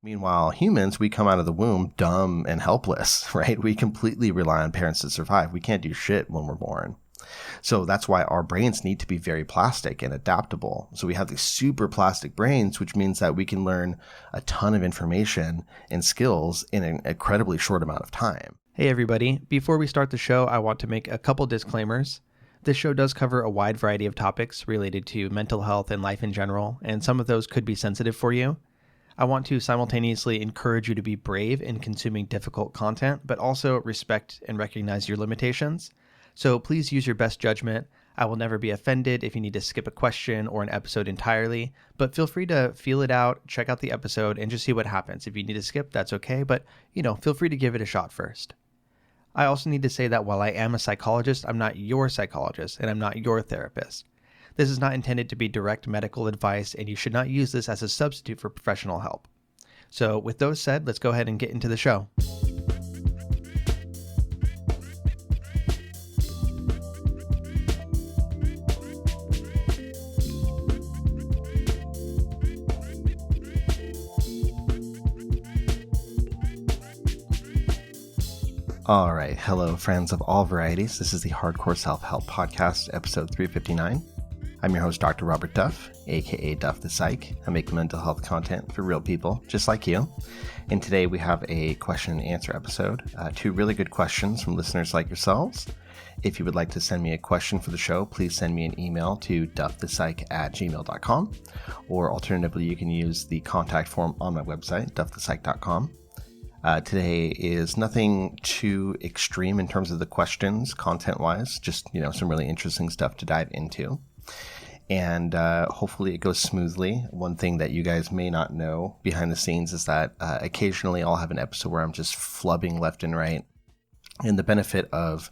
Meanwhile, humans, we come out of the womb dumb and helpless, right? We completely rely on parents to survive. We can't do shit when we're born. So that's why our brains need to be very plastic and adaptable. So we have these super plastic brains, which means that we can learn a ton of information and skills in an incredibly short amount of time. Hey everybody, before we start the show, I want to make a couple disclaimers. This show does cover a wide variety of topics related to mental health and life in general, and some of those could be sensitive for you. I want to simultaneously encourage you to be brave in consuming difficult content, but also respect and recognize your limitations. So please use your best judgment. I will never be offended if you need to skip a question or an episode entirely, but feel free to feel it out, check out the episode, and just see what happens. If you need to skip, that's okay, but feel free to give it a shot first. I also need to say that while I am a psychologist, I'm not your psychologist, and I'm not your therapist. This is not intended to be direct medical advice, and you should not use this as a substitute for professional help. So with those said, let's go ahead and get into the show. All right. Hello, friends of all varieties. This is the Hardcore Self-Help Podcast, episode 359. I'm your host, Dr. Robert Duff, aka Duff the Psych. I make mental health content for real people, just like you. And today we have a question and answer episode. Two really good questions from listeners like yourselves. If you would like to send me a question for the show, please send me an email to duffthepsych@gmail.com. Or alternatively, you can use the contact form on my website, duffthepsych.com. Today is nothing too extreme in terms of the questions, content-wise, just, some really interesting stuff to dive into. And hopefully it goes smoothly. One thing that you guys may not know behind the scenes is that occasionally I'll have an episode where I'm just flubbing left and right. And the benefit of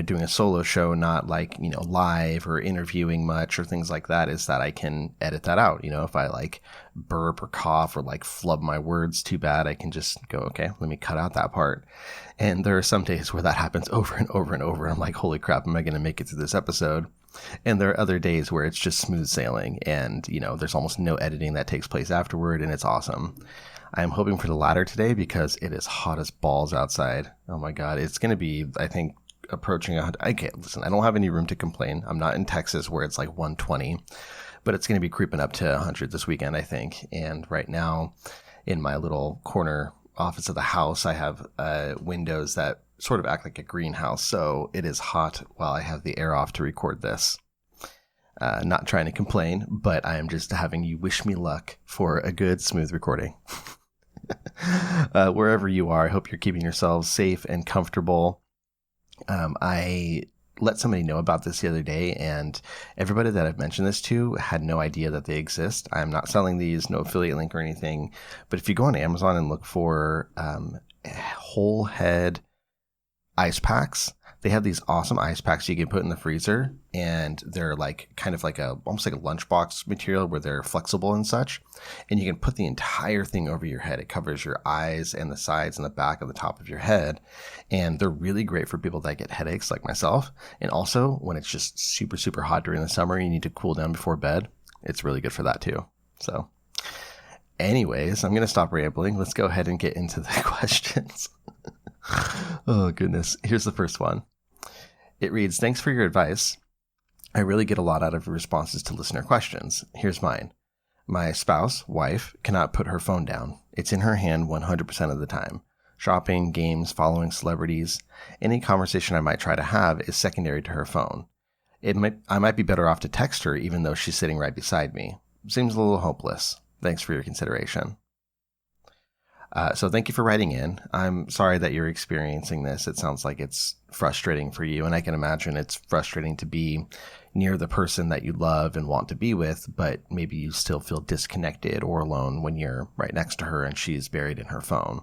doing a solo show, not like, live or interviewing much or things like that, is that I can edit that out. If I like burp or cough or like flub my words too bad, I can just go, okay, let me cut out that part. And there are some days where that happens over and over and over. I'm like, holy crap, am I going to make it through this episode? And there are other days where it's just smooth sailing and, there's almost no editing that takes place afterward, and it's awesome. I'm hoping for the latter today because it is hot as balls outside. Oh my God. It's going to be, I think, approaching 100. Okay, listen, I don't have any room to complain. I'm not in Texas where it's like 120, but it's going to be creeping up to 100 this weekend, I think. And right now in my little corner office of the house, I have windows that sort of act like a greenhouse. So it is hot while I have the air off to record this. Not trying to complain, but I am just having you wish me luck for a good, smooth recording. Wherever you are, I hope you're keeping yourselves safe and comfortable. I let somebody know about this the other day, and everybody that I've mentioned this to had no idea that they exist. I'm not selling these, no affiliate link or anything, but if you go on Amazon and look for whole head ice packs, they have these awesome ice packs you can put in the freezer, and they're like kind of like almost like a lunchbox material where they're flexible and such, and you can put the entire thing over your head. It covers your eyes and the sides and the back and the top of your head, and they're really great for people that get headaches like myself, and also when it's just super, super hot during the summer and you need to cool down before bed, it's really good for that too. So anyways, I'm going to stop rambling. Let's go ahead and get into the questions. Oh, goodness. Here's the first one. It reads, thanks for your advice. I really get a lot out of your responses to listener questions. Here's mine. My spouse, wife, cannot put her phone down. It's in her hand 100% of the time. Shopping, games, following celebrities. Any conversation I might try to have is secondary to her phone. I might be better off to text her even though she's sitting right beside me. Seems a little hopeless. Thanks for your consideration. So thank you for writing in. I'm sorry that you're experiencing this. It sounds like it's frustrating for you, and I can imagine it's frustrating to be near the person that you love and want to be with, but maybe you still feel disconnected or alone when you're right next to her and she's buried in her phone.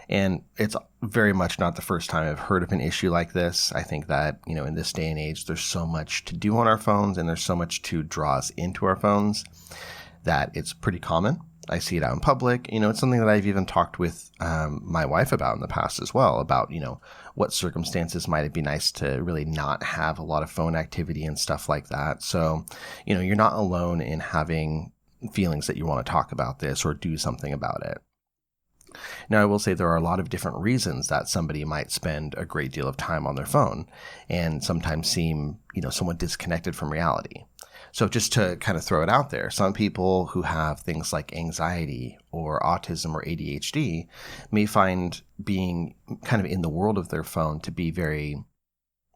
And it's very much not the first time I've heard of an issue like this. I think that, in this day and age, there's so much to do on our phones and there's so much to draw us into our phones that it's pretty common. I see it out in public. It's something that I've even talked with my wife about in the past as well, about, what circumstances might it be nice to really not have a lot of phone activity and stuff like that. So, you're not alone in having feelings that you want to talk about this or do something about it. Now, I will say there are a lot of different reasons that somebody might spend a great deal of time on their phone and sometimes seem, somewhat disconnected from reality. So just to kind of throw it out there, some people who have things like anxiety or autism or ADHD may find being kind of in the world of their phone to be very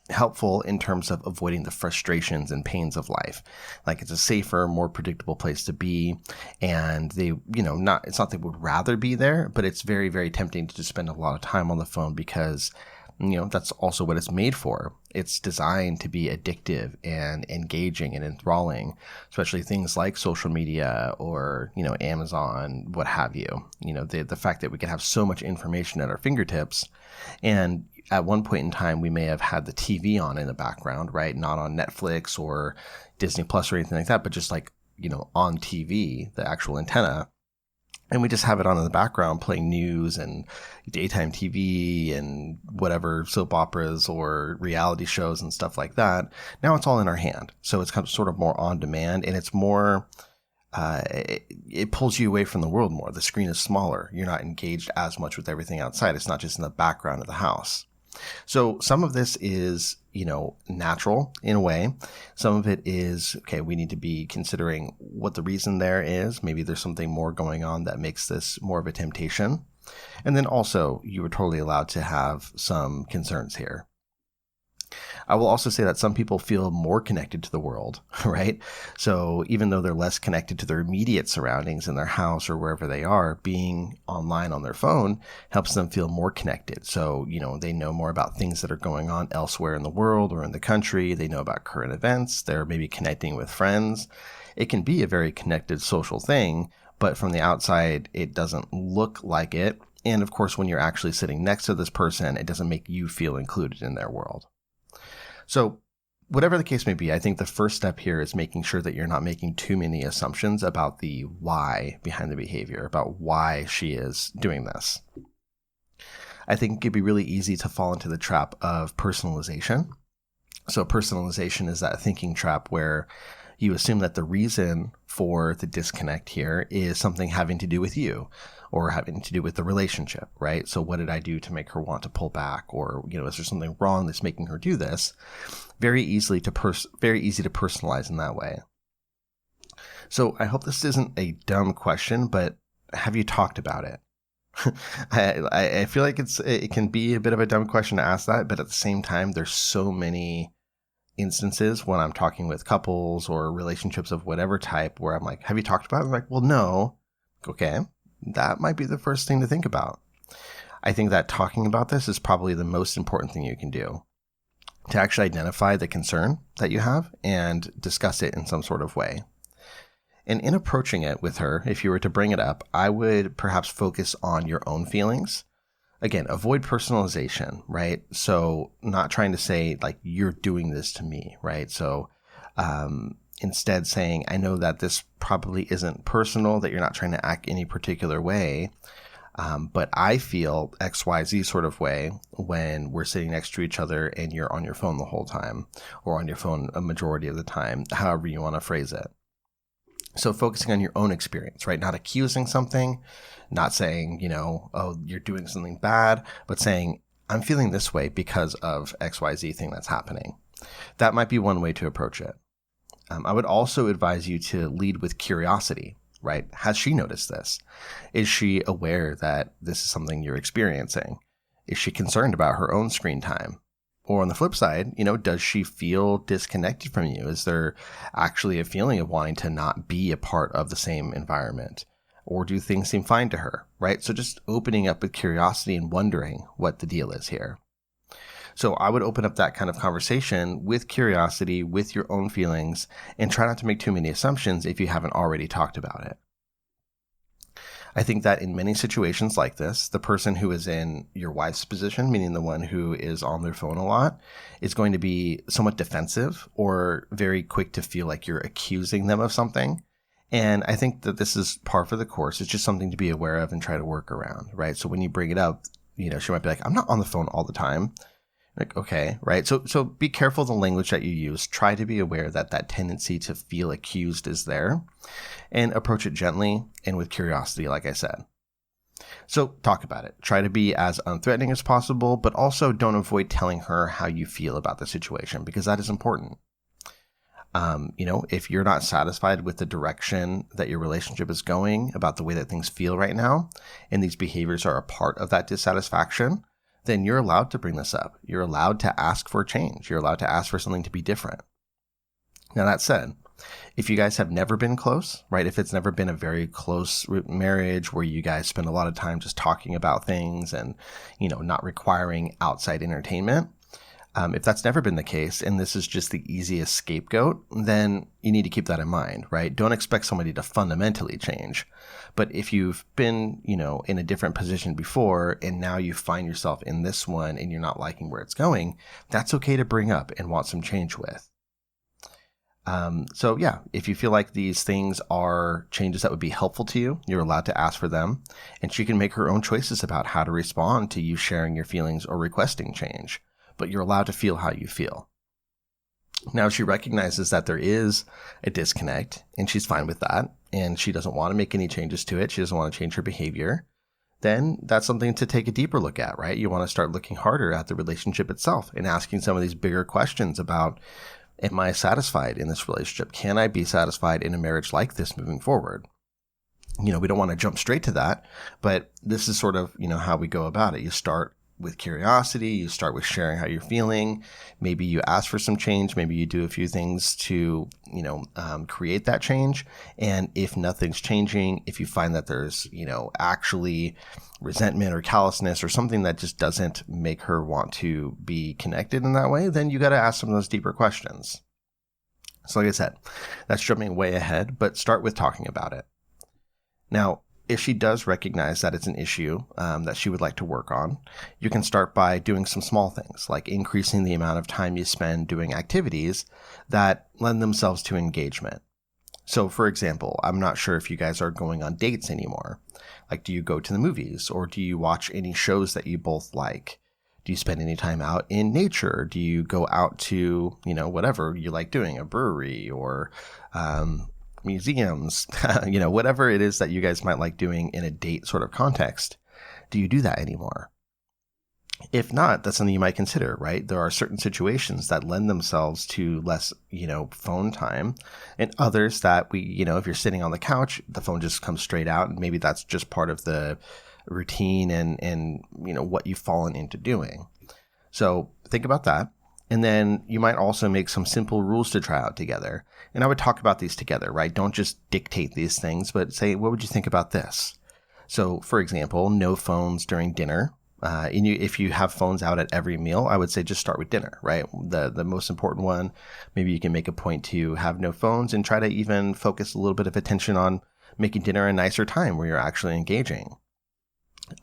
helpful in terms of avoiding the frustrations and pains of life. Like it's a safer, more predictable place to be. And they, it's not they would rather be there, but it's very, very tempting to just spend a lot of time on the phone because, that's also what it's made for. It's designed to be addictive and engaging and enthralling, especially things like social media or, Amazon, what have you. The fact that we can have so much information at our fingertips, and at one point in time, we may have had the TV on in the background, right? Not on Netflix or Disney Plus or anything like that, but just like, on TV, the actual antenna. And we just have it on in the background playing news and daytime TV and whatever soap operas or reality shows and stuff like that. Now it's all in our hand. So it's kind of sort of more on demand, and it's more, it pulls you away from the world more. The screen is smaller. You're not engaged as much with everything outside. It's not just in the background of the house. So some of this is, natural in a way. Some of it is, okay, we need to be considering what the reason there is. Maybe there's something more going on that makes this more of a temptation. And then also, you were totally allowed to have some concerns here. I will also say that some people feel more connected to the world, right? So even though they're less connected to their immediate surroundings in their house or wherever they are, being online on their phone helps them feel more connected. So, they know more about things that are going on elsewhere in the world or in the country. They know about current events. They're maybe connecting with friends. It can be a very connected social thing, but from the outside, it doesn't look like it. And of course, when you're actually sitting next to this person, it doesn't make you feel included in their world. So whatever the case may be, I think the first step here is making sure that you're not making too many assumptions about the why behind the behavior, about why she is doing this. I think it could be really easy to fall into the trap of personalization. So personalization is that thinking trap where you assume that the reason for the disconnect here is something having to do with you or having to do with the relationship, right? So what did I do to make her want to pull back? Or, is there something wrong that's making her do this? Very easy to personalize in that way. So I hope this isn't a dumb question, but have you talked about it? I feel like it can be a bit of a dumb question to ask that, but at the same time, there's so many instances when I'm talking with couples or relationships of whatever type where I'm like, have you talked about it? I'm like, well, no. Okay. That might be the first thing to think about. I think that talking about this is probably the most important thing you can do to actually identify the concern that you have and discuss it in some sort of way. And in approaching it with her, if you were to bring it up, I would perhaps focus on your own feelings. Again, avoid personalization, right? So not trying to say like, you're doing this to me, right? So instead saying, I know that this probably isn't personal, that you're not trying to act any particular way, but I feel XYZ sort of way when we're sitting next to each other and you're on your phone the whole time, or on your phone a majority of the time, however you want to phrase it. So focusing on your own experience, right? Not accusing something, not saying, oh, you're doing something bad, but saying, I'm feeling this way because of XYZ thing that's happening. That might be one way to approach it. I would also advise you to lead with curiosity, right? Has she noticed this? Is she aware that this is something you're experiencing? Is she concerned about her own screen time? Or on the flip side, does she feel disconnected from you? Is there actually a feeling of wanting to not be a part of the same environment? Or do things seem fine to her, right? So just opening up with curiosity and wondering what the deal is here. So I would open up that kind of conversation with curiosity, with your own feelings, and try not to make too many assumptions if you haven't already talked about it. I think that in many situations like this, the person who is in your wife's position, meaning the one who is on their phone a lot, is going to be somewhat defensive or very quick to feel like you're accusing them of something. And I think that this is par for the course. It's just something to be aware of and try to work around, right? So when you bring it up, she might be like, I'm not on the phone all the time. Like, okay, right? So be careful of the language that you use. Try to be aware that that tendency to feel accused is there, and approach it gently and with curiosity, like I said. So talk about it. Try to be as unthreatening as possible, but also don't avoid telling her how you feel about the situation, because that is important. If you're not satisfied with the direction that your relationship is going, about the way that things feel right now, and these behaviors are a part of that dissatisfaction, then you're allowed to bring this up. You're allowed to ask for change. You're allowed to ask for something to be different. Now, that said, if you guys have never been close, right? If it's never been a very close marriage where you guys spend a lot of time just talking about things and, not requiring outside entertainment, if that's never been the case and this is just the easiest scapegoat, then you need to keep that in mind, right? Don't expect somebody to fundamentally change. But if you've been, in a different position before and now you find yourself in this one and you're not liking where it's going, that's okay to bring up and want some change with. If you feel like these things are changes that would be helpful to you, you're allowed to ask for them, and she can make her own choices about how to respond to you sharing your feelings or requesting change, but you're allowed to feel how you feel. Now, she recognizes that there is a disconnect, and she's fine with that, and she doesn't want to make any changes to it. She doesn't want to change her behavior. Then that's something to take a deeper look at, right? You want to start looking harder at the relationship itself and asking some of these bigger questions about, am I satisfied in this relationship? Can I be satisfied in a marriage like this moving forward? We don't want to jump straight to that, but this is sort of, how we go about it. You start with curiosity. You start with sharing how you're feeling. Maybe you ask for some change. Maybe you do a few things to, create that change. And if nothing's changing, if you find that there's, actually resentment or callousness or something that just doesn't make her want to be connected in that way, then you got to ask some of those deeper questions. So like I said, that's jumping way ahead, but start with talking about it. Now, if she does recognize that it's an issue that she would like to work on, you can start by doing some small things, like increasing the amount of time you spend doing activities that lend themselves to engagement. So, for example, I'm not sure if you guys are going on dates anymore. Like, do you go to the movies, or do you watch any shows that you both like? Do you spend any time out in nature? Do you go out to, whatever you like doing, a brewery or museums, whatever it is that you guys might like doing in a date sort of context? Do you do that anymore? If not, that's something you might consider, right? There are certain situations that lend themselves to less, phone time, and others that if you're sitting on the couch, the phone just comes straight out, and maybe that's just part of the routine and what you've fallen into doing. So think about that. And then you might also make some simple rules to try out together. And I would talk about these together, right? Don't just dictate these things, but say, what would you think about this? So, for example, no phones during dinner. If you have phones out at every meal, I would say just start with dinner, right? The most important one, maybe you can make a point to have no phones and try to even focus a little bit of attention on making dinner a nicer time where you're actually engaging.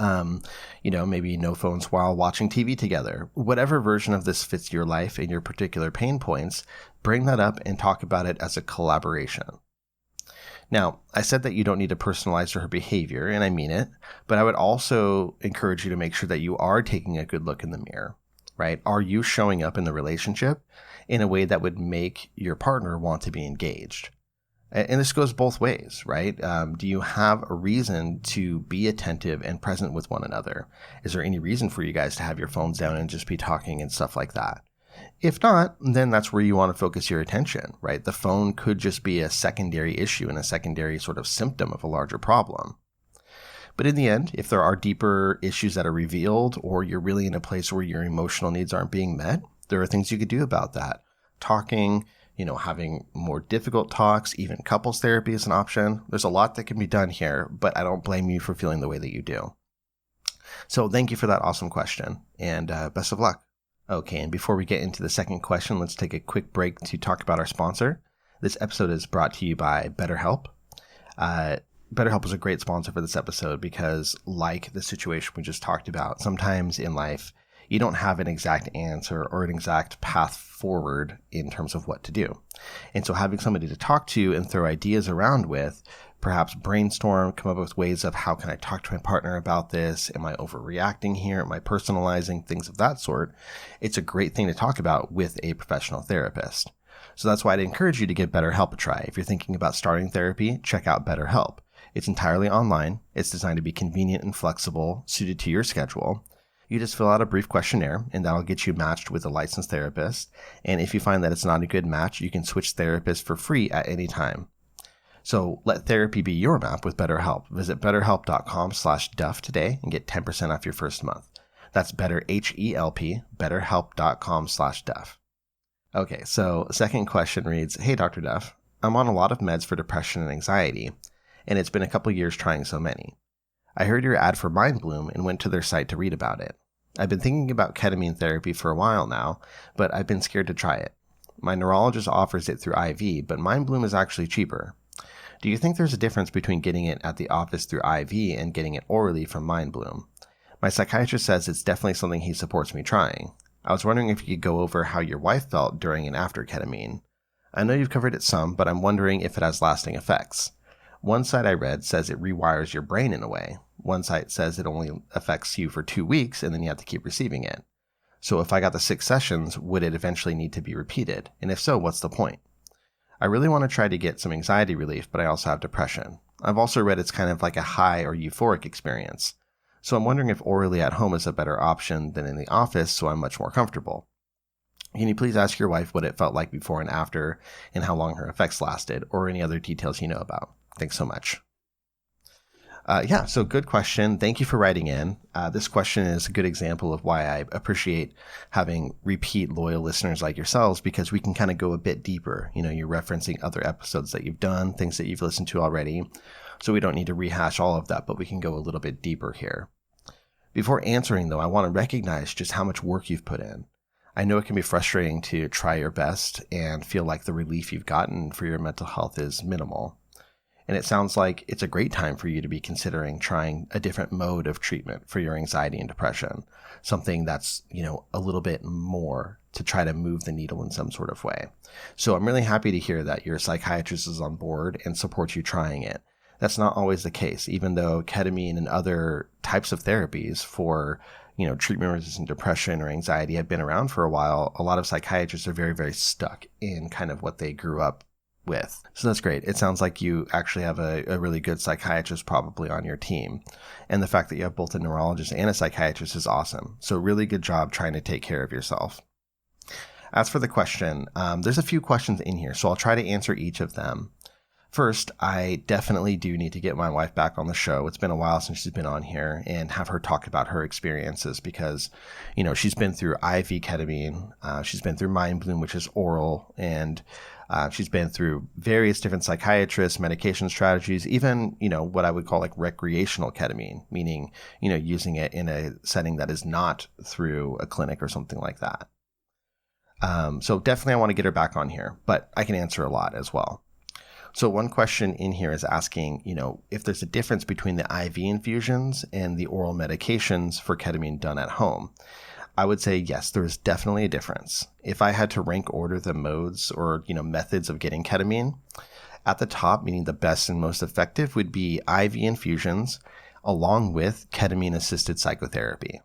Maybe no phones while watching TV together. Whatever version of this fits your life and your particular pain points, bring that up and talk about it as a collaboration. Now, I said that you don't need to personalize her behavior, and I mean it, but I would also encourage you to make sure that you are taking a good look in the mirror, right? Are you showing up in the relationship in a way that would make your partner want to be engaged? And this goes both ways, right? Do you have a reason to be attentive and present with one another? Is there any reason for you guys to have your phones down and just be talking and stuff like that? If not, then that's where you want to focus your attention, right? The phone could just be a secondary issue and a secondary sort of symptom of a larger problem. But in the end, if there are deeper issues that are revealed, or you're really in a place where your emotional needs aren't being met, there are things you could do about that. Talking, having more difficult talks, even couples therapy is an option. There's a lot that can be done here, but I don't blame you for feeling the way that you do. So thank you for that awesome question, and best of luck. Okay, and before we get into the second question, let's take a quick break to talk about our sponsor. This episode is brought to you by BetterHelp. BetterHelp is a great sponsor for this episode because, like the situation we just talked about, sometimes in life, you don't have an exact answer or an exact path forward in terms of what to do. And so having somebody to talk to and throw ideas around with, perhaps brainstorm, come up with ways of how can I talk to my partner about this? Am I overreacting here? Am I personalizing? Things of that sort. It's a great thing to talk about with a professional therapist. So that's why I'd encourage you to give BetterHelp a try. If you're thinking about starting therapy, check out BetterHelp. It's entirely online. It's designed to be convenient and flexible, suited to your schedule. You just fill out a brief questionnaire, and that'll get you matched with a licensed therapist. And if you find that it's not a good match, you can switch therapists for free at any time. So let therapy be your map with BetterHelp. Visit betterhelp.com/duff today and get 10% off your first month. That's BetterHelp, betterhelp.com/duff. Okay, so second question reads, Hey, Dr. Duff, I'm on a lot of meds for depression and anxiety, and it's been a couple years trying so many. I heard your ad for MindBloom and went to their site to read about it. I've been thinking about ketamine therapy for a while now, but I've been scared to try it. My neurologist offers it through IV, but MindBloom is actually cheaper. Do you think there's a difference between getting it at the office through IV and getting it orally from MindBloom? My psychiatrist says it's definitely something he supports me trying. I was wondering if you could go over how your wife felt during and after ketamine. I know you've covered it some, but I'm wondering if it has lasting effects. One site I read says it rewires your brain in a way. One site says it only affects you for 2 weeks and then you have to keep receiving it. So if I got the 6 sessions, would it eventually need to be repeated? And if so, what's the point? I really want to try to get some anxiety relief, but I also have depression. I've also read it's kind of like a high or euphoric experience. So I'm wondering if orally at home is a better option than in the office, so I'm much more comfortable. Can you please ask your wife what it felt like before and after and how long her effects lasted, or any other details you know about? Thanks so much. So good question. Thank you for writing in. This question is a good example of why I appreciate having repeat loyal listeners like yourselves, because we can kind of go a bit deeper. You know, you're referencing other episodes that you've done, things that you've listened to already. So we don't need to rehash all of that, but we can go a little bit deeper here. Before answering, though, I want to recognize just how much work you've put in. I know it can be frustrating to try your best and feel like the relief you've gotten for your mental health is minimal. And it sounds like it's a great time for you to be considering trying a different mode of treatment for your anxiety and depression, something that's, a little bit more to try to move the needle in some sort of way. So I'm really happy to hear that your psychiatrist is on board and supports you trying it. That's not always the case, even though ketamine and other types of therapies for treatment-resistant depression or anxiety have been around for a while. A lot of psychiatrists are very, very stuck in kind of what they grew up with. So that's great. It sounds like you actually have a really good psychiatrist probably on your team. And the fact that you have both a neurologist and a psychiatrist is awesome. So really good job trying to take care of yourself. As for the question, there's a few questions in here, so I'll try to answer each of them. First, I definitely do need to get my wife back on the show. It's been a while since she's been on here, and have her talk about her experiences because, she's been through IV ketamine, she's been through MindBloom, which is oral, and she's been through various different psychiatrists, medication strategies, even, what I would call like recreational ketamine, meaning, using it in a setting that is not through a clinic or something like that. So definitely I want to get her back on here, but I can answer a lot as well. So one question in here is asking, if there's a difference between the IV infusions and the oral medications for ketamine done at home. I would say, yes, there is definitely a difference. If I had to rank order the modes or, methods of getting ketamine, at the top, meaning the best and most effective, would be IV infusions along with ketamine-assisted psychotherapy.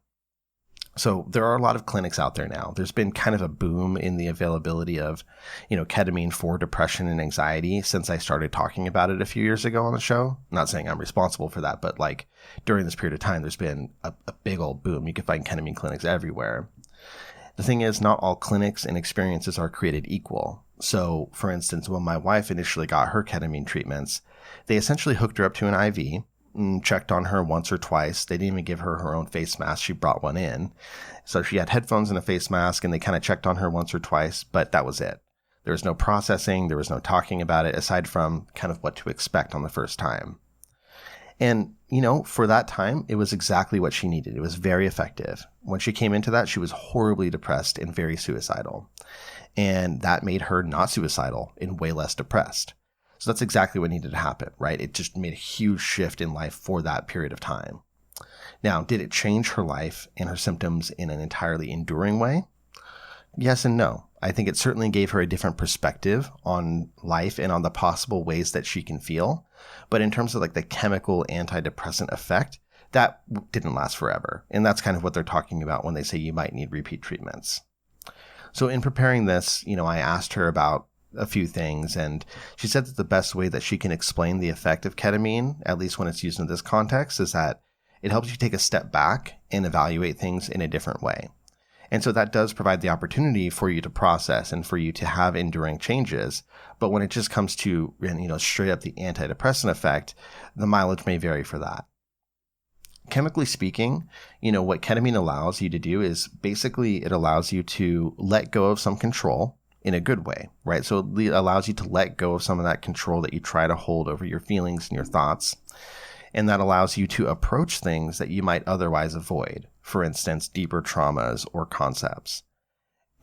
So there are a lot of clinics out there now. There's been kind of a boom in the availability of, ketamine for depression and anxiety since I started talking about it a few years ago on the show. I'm not saying I'm responsible for that, but like during this period of time, there's been a big old boom. You can find ketamine clinics everywhere. The thing is, not all clinics and experiences are created equal. So for instance, when my wife initially got her ketamine treatments, they essentially hooked her up to an IV, checked on her once or twice. They didn't even give her her own face mask. She brought one in. So she had headphones and a face mask, and they kind of checked on her once or twice, but that was it. There was no processing. There was no talking about it, aside from kind of what to expect on the first time. And, for that time, it was exactly what she needed. It was very effective. When she came into that, she was horribly depressed and very suicidal. And that made her not suicidal and way less depressed. So that's exactly what needed to happen, right? It just made a huge shift in life for that period of time. Now, did it change her life and her symptoms in an entirely enduring way? Yes and no. I think it certainly gave her a different perspective on life and on the possible ways that she can feel. But in terms of like the chemical antidepressant effect, that didn't last forever. And that's kind of what they're talking about when they say you might need repeat treatments. So in preparing this, I asked her about a few things, and she said that the best way that she can explain the effect of ketamine, at least when it's used in this context, is that it helps you take a step back and evaluate things in a different way. And so that does provide the opportunity for you to process and for you to have enduring changes. But when it just comes to, straight up the antidepressant effect, the mileage may vary for that. Chemically speaking, what ketamine allows you to do is basically it allows you to let go of some control in a good way, right? So it allows you to let go of some of that control that you try to hold over your feelings and your thoughts. And that allows you to approach things that you might otherwise avoid. For instance, deeper traumas or concepts.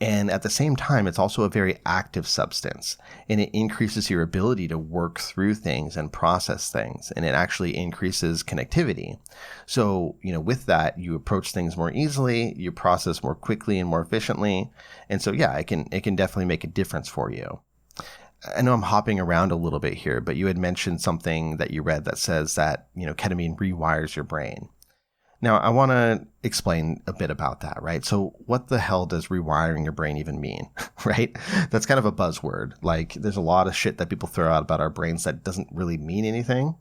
And at the same time, it's also a very active substance, and it increases your ability to work through things and process things, and it actually increases connectivity. So, with that, you approach things more easily, you process more quickly and more efficiently. And so, yeah, it can definitely make a difference for you. I know I'm hopping around a little bit here, but you had mentioned something that you read that says that, ketamine rewires your brain. Now, I want to explain a bit about that, right? So what the hell does rewiring your brain even mean, right? That's kind of a buzzword. Like, there's a lot of shit that people throw out about our brains that doesn't really mean anything.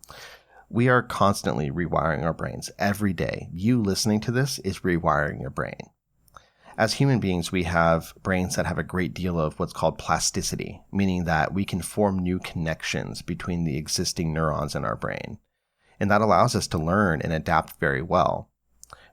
We are constantly rewiring our brains every day. You listening to this is rewiring your brain. As human beings, we have brains that have a great deal of what's called plasticity, meaning that we can form new connections between the existing neurons in our brain. And that allows us to learn and adapt very well.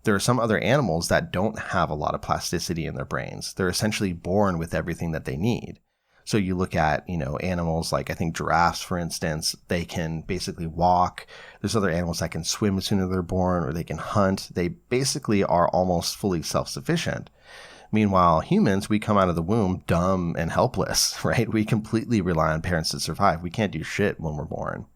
There are some other animals that don't have a lot of plasticity in their brains. They're essentially born with everything that they need. So you look at, animals like, I think giraffes, for instance, they can basically walk. There's other animals that can swim as soon as they're born, or they can hunt. They basically are almost fully self-sufficient. Meanwhile, humans, we come out of the womb dumb and helpless, right? We completely rely on parents to survive. We can't do shit when we're born.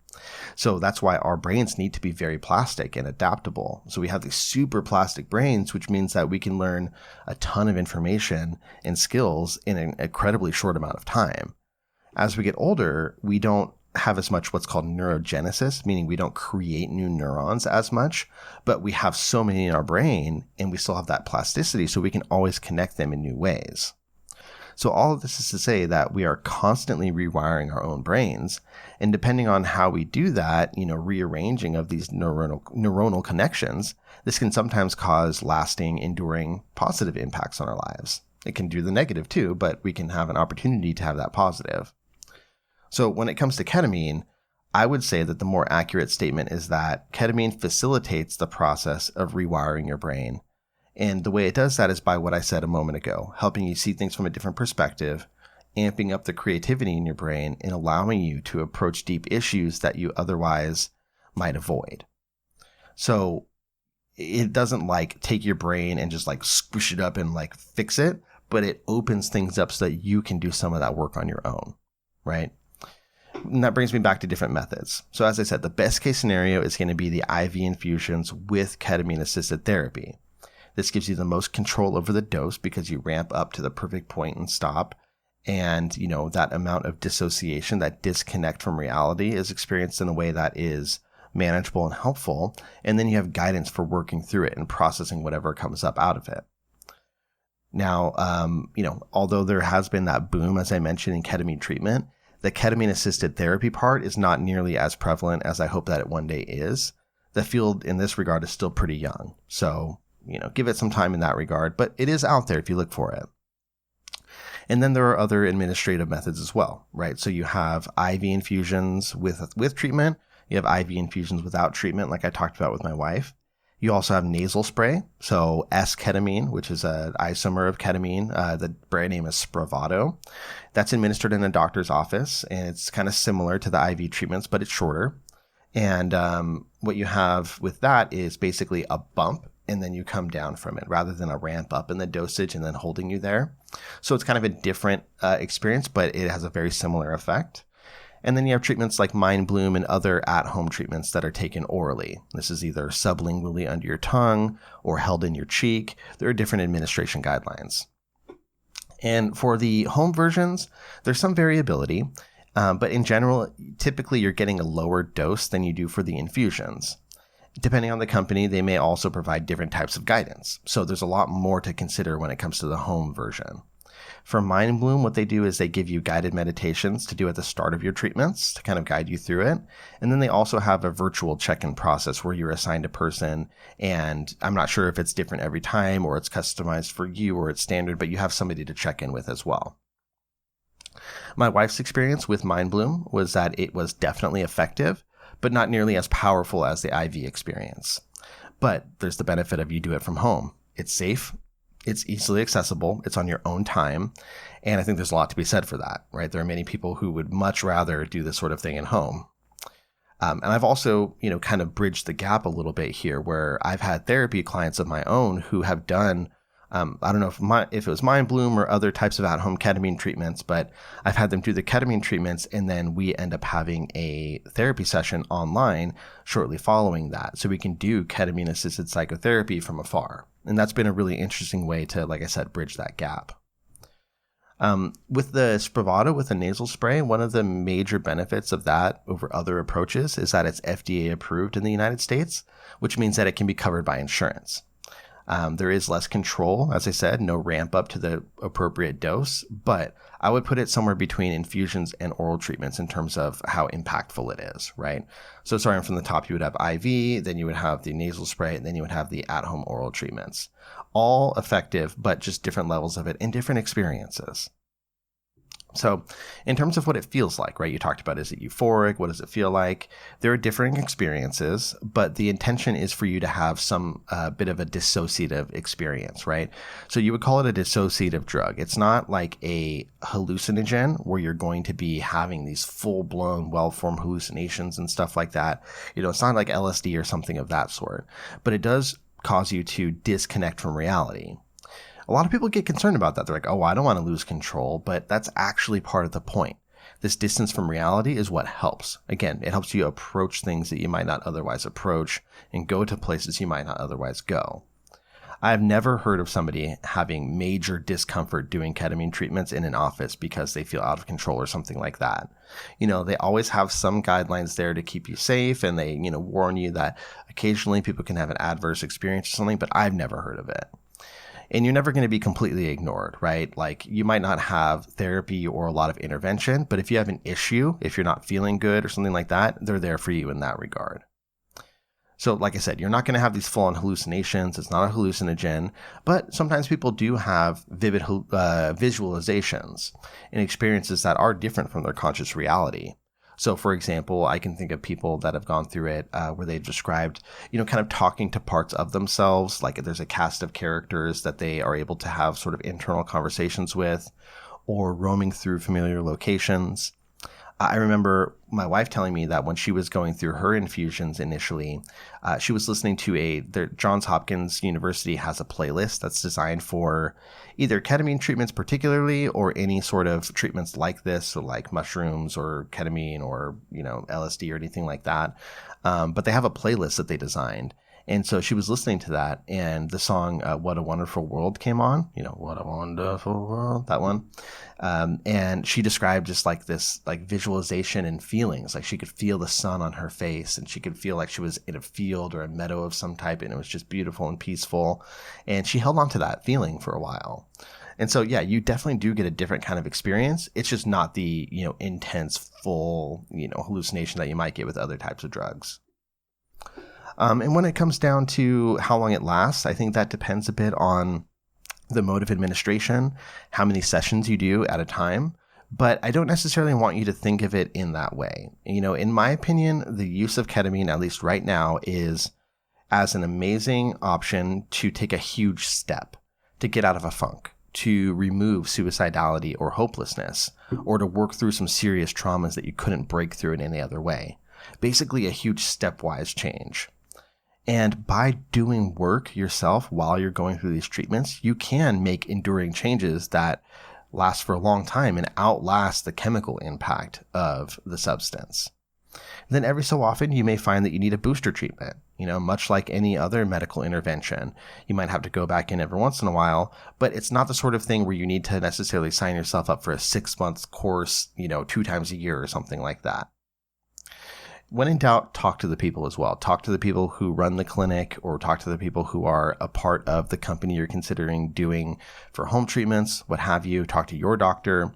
So that's why our brains need to be very plastic and adaptable. So we have these super plastic brains, which means that we can learn a ton of information and skills in an incredibly short amount of time. As we get older, we don't have as much what's called neurogenesis, meaning we don't create new neurons as much, but we have so many in our brain and we still have that plasticity, so we can always connect them in new ways. So all of this is to say that we are constantly rewiring our own brains. And depending on how we do that, rearranging of these neuronal connections, this can sometimes cause lasting, enduring, positive impacts on our lives. It can do the negative too, but we can have an opportunity to have that positive. So when it comes to ketamine, I would say that the more accurate statement is that ketamine facilitates the process of rewiring your brain. And the way it does that is by what I said a moment ago, helping you see things from a different perspective, amping up the creativity in your brain, and allowing you to approach deep issues that you otherwise might avoid. So it doesn't take your brain and just squish it up and fix it, but it opens things up so that you can do some of that work on your own, right? And that brings me back to different methods. So as I said, the best case scenario is going to be the IV infusions with ketamine assisted therapy. This gives you the most control over the dose because you ramp up to the perfect point and stop. And, that amount of dissociation, that disconnect from reality is experienced in a way that is manageable and helpful. And then you have guidance for working through it and processing whatever comes up out of it. Now, although there has been that boom, as I mentioned, in ketamine treatment, the ketamine assisted therapy part is not nearly as prevalent as I hope that it one day is. The field in this regard is still pretty young. So, give it some time in that regard, but it is out there if you look for it. And then there are other administrative methods as well, right? So you have IV infusions with treatment. You have IV infusions without treatment, like I talked about with my wife. You also have nasal spray. So S-ketamine, which is an isomer of ketamine. The brand name is Spravato. That's administered in a doctor's office, and it's kind of similar to the IV treatments, but it's shorter. And what you have with that is basically a bump, and then you come down from it rather than a ramp up in the dosage and then holding you there. So it's kind of a different experience, but it has a very similar effect. And then you have treatments like Mind Bloom and other at-home treatments that are taken orally. This is either sublingually under your tongue or held in your cheek. There are different administration guidelines. And for the home versions, there's some variability, but in general, typically you're getting a lower dose than you do for the infusions. Depending on the company, they may also provide different types of guidance. So there's a lot more to consider when it comes to the home version. For Mind Bloom, what they do is they give you guided meditations to do at the start of your treatments to kind of guide you through it. And then they also have a virtual check-in process where you're assigned a person, and I'm not sure if it's different every time or it's customized for you or it's standard, but you have somebody to check in with as well. My wife's experience with Mind Bloom was that it was definitely effective, but not nearly as powerful as the IV experience. But there's the benefit of you do it from home. It's safe, it's easily accessible, it's on your own time, and I think there's a lot to be said for that, right? There are many people who would much rather do this sort of thing at home. And I've also, kind of bridged the gap a little bit here where I've had therapy clients of my own who have done I don't know if it was Mind Bloom or other types of at-home ketamine treatments, but I've had them do the ketamine treatments, and then we end up having a therapy session online shortly following that. So we can do ketamine-assisted psychotherapy from afar. And that's been a really interesting way to, like I said, bridge that gap. With the Spravato, with the nasal spray, one of the major benefits of that over other approaches is that it's FDA approved in the United States, which means that it can be covered by insurance. There is less control, as I said, no ramp up to the appropriate dose, but I would put it somewhere between infusions and oral treatments in terms of how impactful it is, right? So starting from the top, you would have IV, then you would have the nasal spray, and then you would have the at-home oral treatments. All effective, but just different levels of it and different experiences. So in terms of what it feels like, right? You talked about, is it euphoric? What does it feel like? There are differing experiences, but the intention is for you to have some bit of a dissociative experience, right? So you would call it a dissociative drug. It's not like a hallucinogen where you're going to be having these full-blown, well-formed hallucinations and stuff like that. It's not like LSD or something of that sort, but it does cause you to disconnect from reality. A lot of people get concerned about that. They're like, oh, I don't want to lose control, but that's actually part of the point. This distance from reality is what helps. Again, it helps you approach things that you might not otherwise approach and go to places you might not otherwise go. I've never heard of somebody having major discomfort doing ketamine treatments in an office because they feel out of control or something like that. They always have some guidelines there to keep you safe, and they, warn you that occasionally people can have an adverse experience or something, but I've never heard of it. And you're never going to be completely ignored, right? Like, you might not have therapy or a lot of intervention, but if you have an issue, if you're not feeling good or something like that, they're there for you in that regard. So like I said, you're not going to have these full-on hallucinations. It's not a hallucinogen, but sometimes people do have vivid visualizations and experiences that are different from their conscious reality. So, for example, I can think of people that have gone through it where they've described, kind of talking to parts of themselves, like there's a cast of characters that they are able to have sort of internal conversations with, or roaming through familiar locations. I remember my wife telling me that when she was going through her infusions initially, she was listening to Johns Hopkins University has a playlist that's designed for either ketamine treatments particularly, or any sort of treatments like this, so like mushrooms or ketamine or, LSD or anything like that. But they have a playlist that they designed. And so she was listening to that, and the song What a Wonderful World came on, What a Wonderful World, that one. And she described just like this like visualization and feelings, like she could feel the sun on her face, and she could feel like she was in a field or a meadow of some type, and it was just beautiful and peaceful. And she held on to that feeling for a while. And so, yeah, you definitely do get a different kind of experience. It's just not the, intense, full, hallucination that you might get with other types of drugs. And when it comes down to how long it lasts, I think that depends a bit on the mode of administration, how many sessions you do at a time. But I don't necessarily want you to think of it in that way. In my opinion, the use of ketamine, at least right now, is as an amazing option to take a huge step, to get out of a funk, to remove suicidality or hopelessness, or to work through some serious traumas that you couldn't break through in any other way. Basically, a huge stepwise change. And by doing work yourself while you're going through these treatments, you can make enduring changes that last for a long time and outlast the chemical impact of the substance. Then every so often, you may find that you need a booster treatment. Much like any other medical intervention, you might have to go back in every once in a while, but it's not the sort of thing where you need to necessarily sign yourself up for a 6-month course, 2 times a year or something like that. When in doubt, talk to the people as well. Talk to the people who run the clinic, or talk to the people who are a part of the company you're considering doing for home treatments, what have you. Talk to your doctor.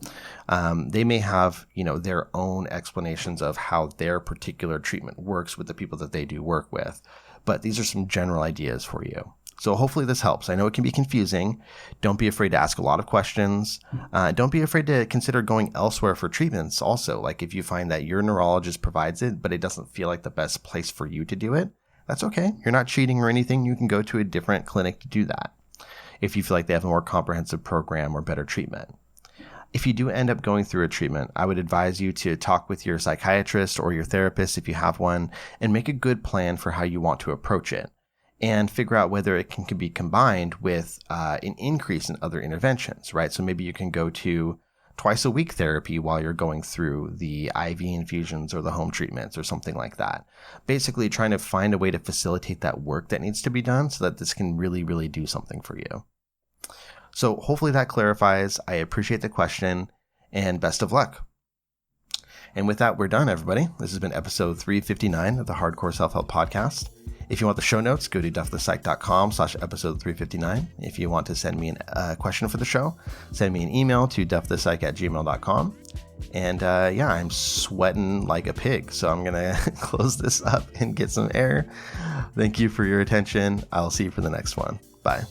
They may have, their own explanations of how their particular treatment works with the people that they do work with. But these are some general ideas for you. So hopefully this helps. I know it can be confusing. Don't be afraid to ask a lot of questions. Don't be afraid to consider going elsewhere for treatments also. Like if you find that your neurologist provides it, but it doesn't feel like the best place for you to do it, that's okay. You're not cheating or anything. You can go to a different clinic to do that if you feel like they have a more comprehensive program or better treatment. If you do end up going through a treatment, I would advise you to talk with your psychiatrist or your therapist if you have one, and make a good plan for how you want to approach it, and figure out whether it can be combined with an increase in other interventions, right? So maybe you can go to twice a week therapy while you're going through the IV infusions or the home treatments or something like that. Basically trying to find a way to facilitate that work that needs to be done so that this can really, really do something for you. So hopefully that clarifies. I appreciate the question, and best of luck. And with that, we're done, everybody. This has been episode 359 of the Hardcore Self-Help Podcast. If you want the show notes, go to duffthepsych.com/episode 359. If you want to send me a question for the show, send me an email to duffthepsych@gmail.com. And I'm sweating like a pig, so I'm going to close this up and get some air. Thank you for your attention. I'll see you for the next one. Bye.